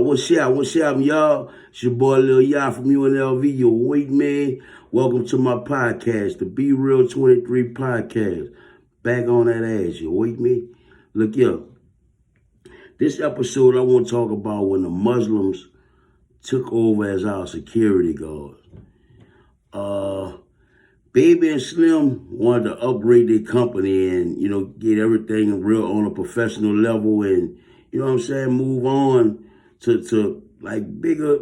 What's up, y'all? It's your boy Lil Yah from UNLV, your weight man. Welcome to my podcast, the Be Real 23 podcast. Back on that ass, you weight me? Look here. This episode, I want to talk about when the Muslims took over as our security guards. Baby and Slim wanted to upgrade their company and, get everything real on a professional level and, move on to like bigger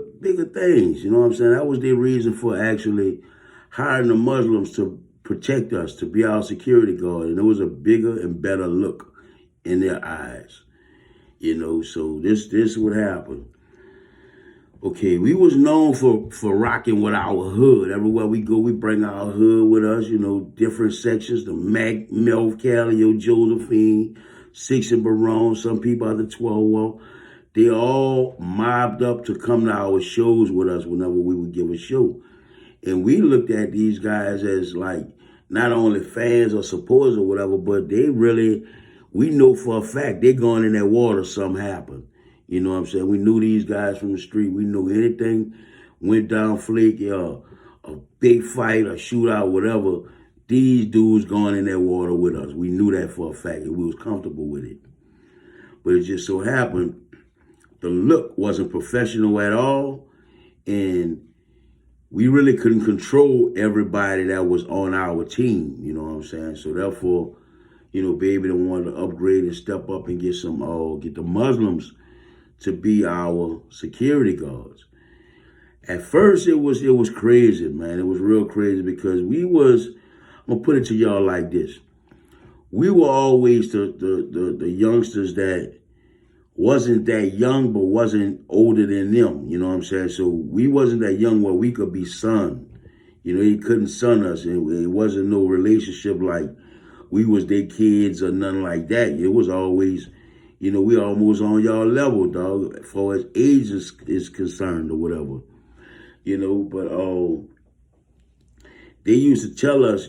things. That was their reason for actually hiring the Muslims to protect us, to be our security guard. And it was a bigger and better look in their eyes. So this would happen. Okay, we was known for rocking with our hood. Everywhere we go, we bring our hood with us, different sections, the Mac, Melv, Cali, Josephine, 6 and Barone, some people at the 12. They all mobbed up to come to our shows with us whenever we would give a show. And we looked at these guys as like not only fans or supporters or whatever, but we know for a fact they're going in that water, something happened. You know what I'm saying? We knew these guys from the street. We knew anything went down flaky or a big fight or shootout, whatever, these dudes going in that water with us. We knew that for a fact and we was comfortable with it. But it just so happened the look wasn't professional at all, and we really couldn't control everybody that was on our team, you know what I'm saying? So therefore, Baby wanted to upgrade and step up and get the Muslims to be our security guards. At first, it was crazy, man. It was real crazy because I'm gonna put it to y'all like this. We were always the youngsters that wasn't that young, but wasn't older than them. You know what I'm saying? So we wasn't that young where we could be son. He couldn't son us. It wasn't no relationship like we was their kids or nothing like that. It was always, we almost on y'all level, dog, as far as age is concerned or whatever. But they used to tell us,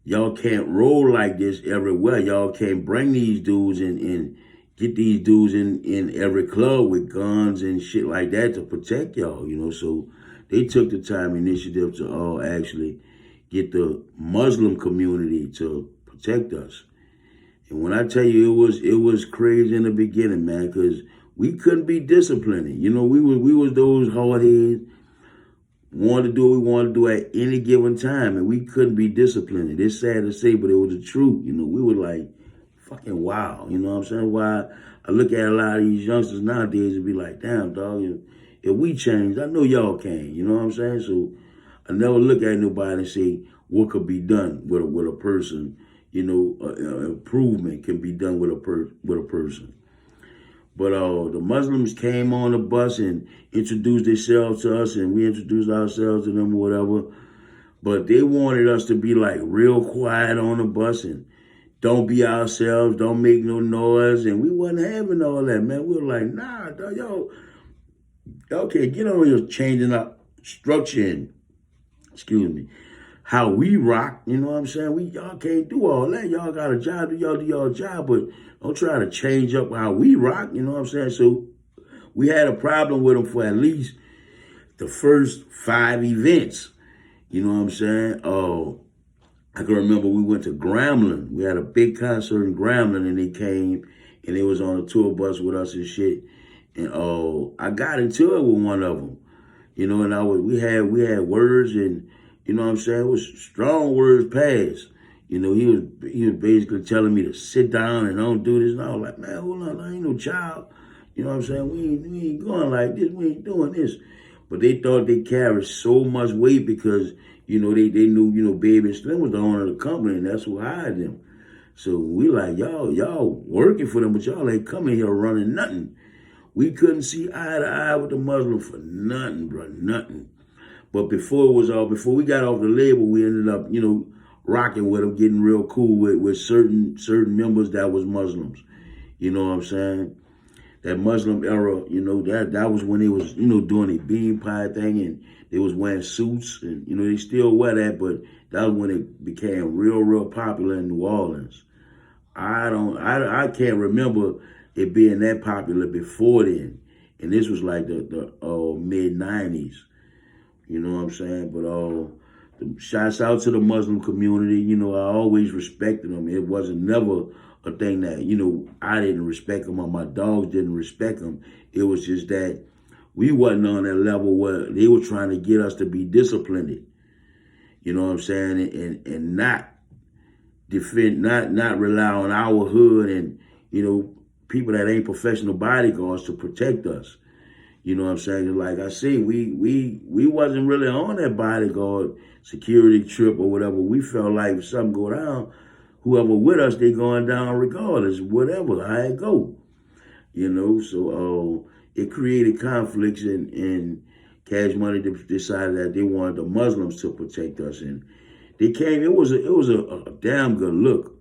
y'all can't roll like this everywhere. Y'all can't bring these dudes and get these dudes in every club with guns and shit like that to protect y'all, So they took the time initiative to actually get the Muslim community to protect us. And when I tell you it was crazy in the beginning, man, because we couldn't be disciplined. We was those hard heads, wanted to do what we wanted to do at any given time, and we couldn't be disciplined. It's sad to say, but it was the truth. We were like fucking wild. You know what I'm saying? Why I look at a lot of these youngsters nowadays and be like, damn, dog, if we changed, I know y'all can. You know what I'm saying? So I never look at nobody and say what could be done with a person. Improvement can be done with a person. But the Muslims came on the bus and introduced themselves to us, and we introduced ourselves to them or whatever. But they wanted us to be like real quiet on the bus and don't be ourselves, don't make no noise, and we wasn't having all that, man. We were like, nah, dog, yo, okay, get on your changing up structure and, how we rock, you know what I'm saying? Y'all can't do all that. Y'all got a job, do y'all job, but don't try to change up how we rock, you know what I'm saying? So we had a problem with them for at least the first 5 events, you know what I'm saying? I can remember we went to Grambling. We had a big concert in Grambling, and they came and they was on a tour bus with us and shit. And I got into it with one of them, and we had words and. You know what I'm saying? It was strong words passed. He was basically telling me to sit down and don't do this. And I was like, man, hold on, I ain't no child. You know what I'm saying? We ain't going like this. We ain't doing this. But they thought they carried so much weight because, they knew, Baby and Slim was the owner of the company, and that's who hired them. So we like, y'all working for them, but y'all ain't coming here running nothing. We couldn't see eye to eye with the Muslim for nothing, bro, nothing. But before we got off the label, we ended up, rocking with them, getting real cool with certain members that was Muslims. You know what I'm saying? That Muslim era, that was when they was, doing a bean pie thing and they was wearing suits and, they still wear that, but that was when it became real popular in New Orleans. I can't remember it being that popular before then. And this was like the mid-90s. You know what I'm saying? But shouts out to the Muslim community. You know, I always respected them. It wasn't never a thing that, you know, I didn't respect them or my dogs didn't respect them. It was just that we wasn't on that level where they were trying to get us to be disciplined. You know what I'm saying? And not defend, not rely on our hood and, you know, people that ain't professional bodyguards to protect us. You know what I'm saying? Like I say, we wasn't really on that bodyguard security trip or whatever. We felt like if something go down, whoever with us, they going down regardless, whatever, how it go. You know, so it created conflicts and Cash Money decided that they wanted the Muslims to protect us. And they came, it was a damn good look.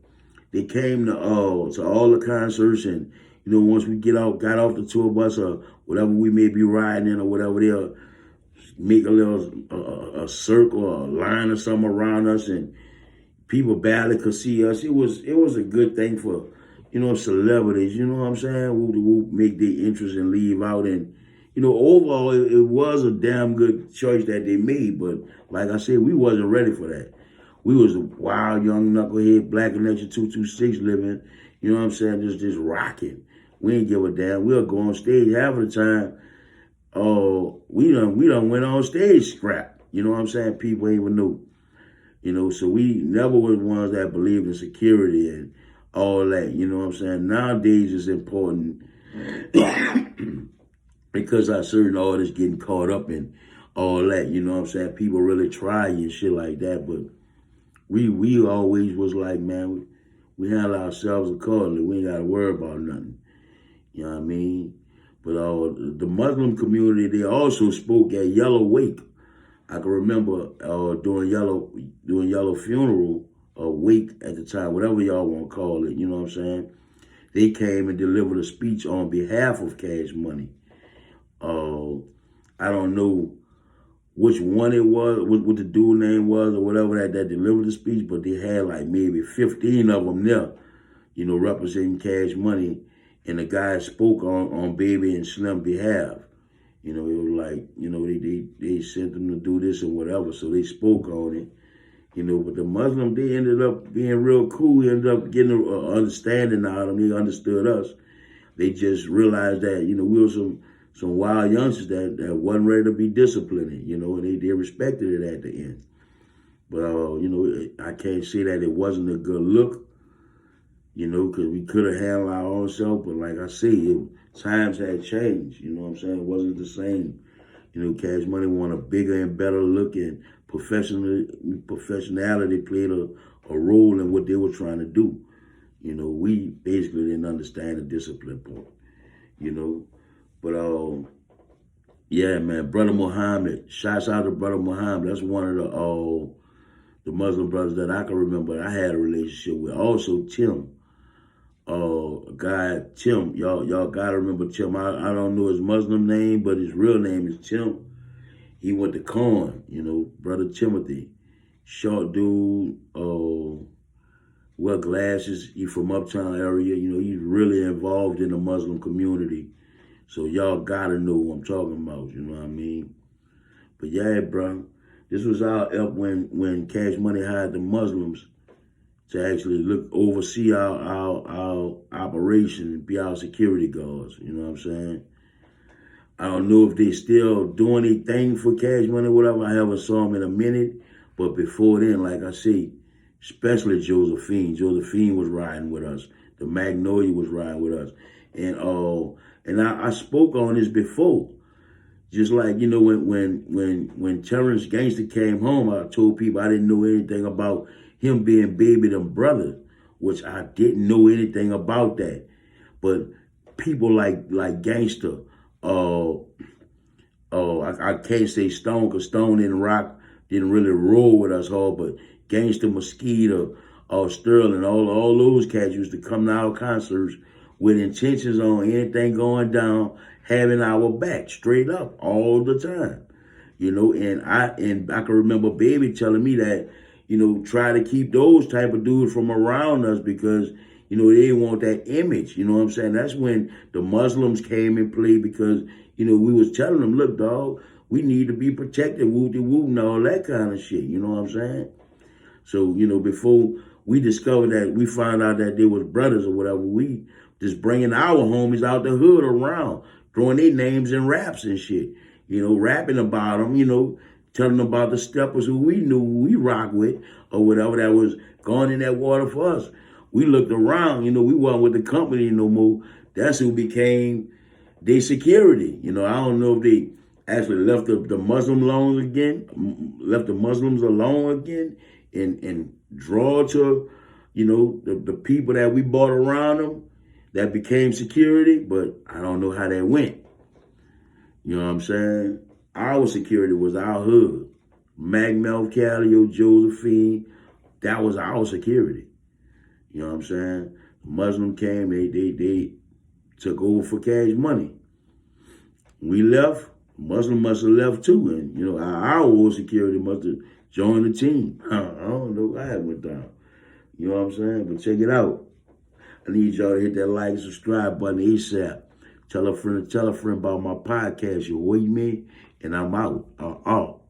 They came to all the concerts, and you know, once we got off the tour bus or whatever we may be riding in or whatever, they'll make a little a circle or a line or something around us, and people barely could see us. It was a good thing for, you know, celebrities. You know what I'm saying? Who make their interest and leave out, and you know, overall, it was a damn good choice that they made. But like I said, we wasn't ready for that. We was a wild young knucklehead, Black Connection 226 living, you know what I'm saying, just rocking. We ain't give a damn. We'll go on stage half of the time. We done went on stage scrap. You know what I'm saying? People ain't even knew. You know, so we never was ones that believed in security and all that. You know what I'm saying? Nowadays it's important because I certain artists getting caught up in all that. You know what I'm saying? People really try you and shit like that, but we always was like, man, we handle ourselves accordingly. We ain't got to worry about nothing. You know what I mean? But the Muslim community, they also spoke at Yellow Wake. I can remember doing Yellow funeral or wake at the time, whatever y'all want to call it. You know what I'm saying? They came and delivered a speech on behalf of Cash Money. I don't know which one it was, what the dude name was or whatever that delivered the speech, but they had like maybe 15 of them there, you know, representing Cash Money. And the guy spoke on Baby and Slim behalf. You know, it was like, you know, they sent them to do this and whatever, so they spoke on it. You know, but the Muslim, they ended up being real cool. We ended up getting an understanding out of them. They understood us. They just realized that, you know, we were some wild youngsters that wasn't ready to be disciplined, you know, and they respected it at the end. But, you know, I can't say that it wasn't a good look, you know, because we could have handled our own self. But like I say, times had changed, you know what I'm saying? It wasn't the same. You know, Cash Money wanted a bigger and better look, and professionality played a role in what they were trying to do. You know, we basically didn't understand the discipline part, you know. But, yeah, man, Brother Muhammad, shouts out to Brother Muhammad. That's one of the Muslim brothers that I can remember I had a relationship with. Also, Tim, guy, Tim, y'all gotta remember Tim. I don't know his Muslim name, but his real name is Tim. He went to Corn, you know, Brother Timothy. Short dude, wear glasses. He from Uptown area. You know, he's really involved in the Muslim community. So y'all gotta know who I'm talking about, you know what I mean? But yeah, bro, this was our Ep when Cash Money hired the Muslims to actually oversee our operation and be our security guards, you know what I'm saying? I don't know if they still doing anything for Cash Money or whatever. I haven't saw them in a minute, but before then, like I say, especially Josephine. Josephine was riding with us. The Magnolia was riding with us. And I spoke on this before. Just like, you know, when Terrence Gangster came home, I told people I didn't know anything about him being Baby them brother, which I didn't know anything about that. But people like Gangster, I can't say Stone, because Stone and Rock didn't really roll with us hard, but Gangster, Mosquito, Sterling, all those cats used to come to our concerts with intentions on anything going down, having our back straight up all the time. You know, and I can remember Baby telling me that, you know, try to keep those type of dudes from around us because they didn't want that image. You know what I'm saying? That's when the Muslims came in play because, we was telling them, look, dog, we need to be protected, whoop-de-whoop, and all that kind of shit. You know what I'm saying? So, before we discovered that, we found out that they was brothers or whatever, we just bringing our homies out the hood around, throwing their names in raps and shit, rapping about them, telling them about the steppers who we knew, who we rock with, or whatever that was going in that water for us. We looked around, we wasn't with the company no more. That's who became their security. I don't know if they actually left the Muslim alone again, left the Muslims alone again, and draw to, the people that we brought around them that became security, but I don't know how that went. You know what I'm saying? Our security was our hood. Mac Melcalio, Josephine, that was our security. You know what I'm saying? The Muslim came, they took over for Cash Money. We left, Muslim must have left too, and our old security must have joined the team. I don't know how it went down. You know what I'm saying? But check it out. I need y'all to hit that like and subscribe button ASAP. Tell a friend about my podcast. You wait me, and I'm out.